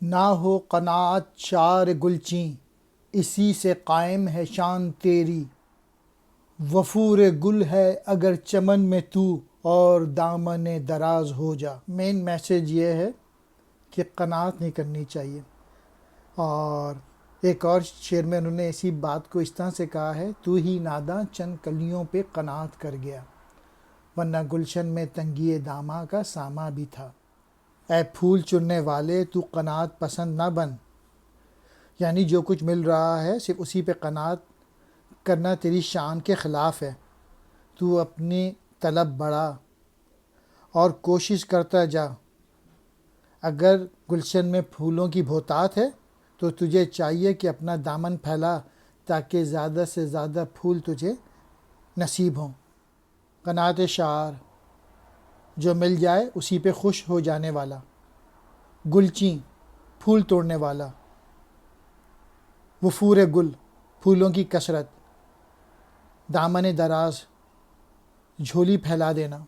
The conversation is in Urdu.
نہ ہو قناعت چار گلچیں، اسی سے قائم ہے شان تیری۔ وفور گل ہے اگر چمن میں تو، اور دامن دراز ہو جا۔ مین میسج یہ ہے کہ قناعت نہیں کرنی چاہیے۔ اور ایک اور شعر میں انہوں نے اسی بات کو اس طرح سے کہا ہے، تو ہی ناداں چند کلیوں پہ قناعت کر گیا، ورنہ گلشن میں تنگی داماں کا ساما بھی تھا۔ اے پھول چننے والے تو قناعت پسند نہ بن، یعنی جو کچھ مل رہا ہے صرف اسی پہ قناعت کرنا تیری شان کے خلاف ہے۔ تو اپنی طلب بڑھا اور کوشش کرتا جا۔ اگر گلشن میں پھولوں کی بہتات ہے تو تجھے چاہیے کہ اپنا دامن پھیلا تاکہ زیادہ سے زیادہ پھول تجھے نصیب ہوں۔ قناعت شعر، جو مل جائے اسی پہ خوش ہو جانے والا۔ گلچیں، پھول توڑنے والا۔ وفور گل، پھولوں کی کثرت۔ دامن دراز، جھولی پھیلا دینا۔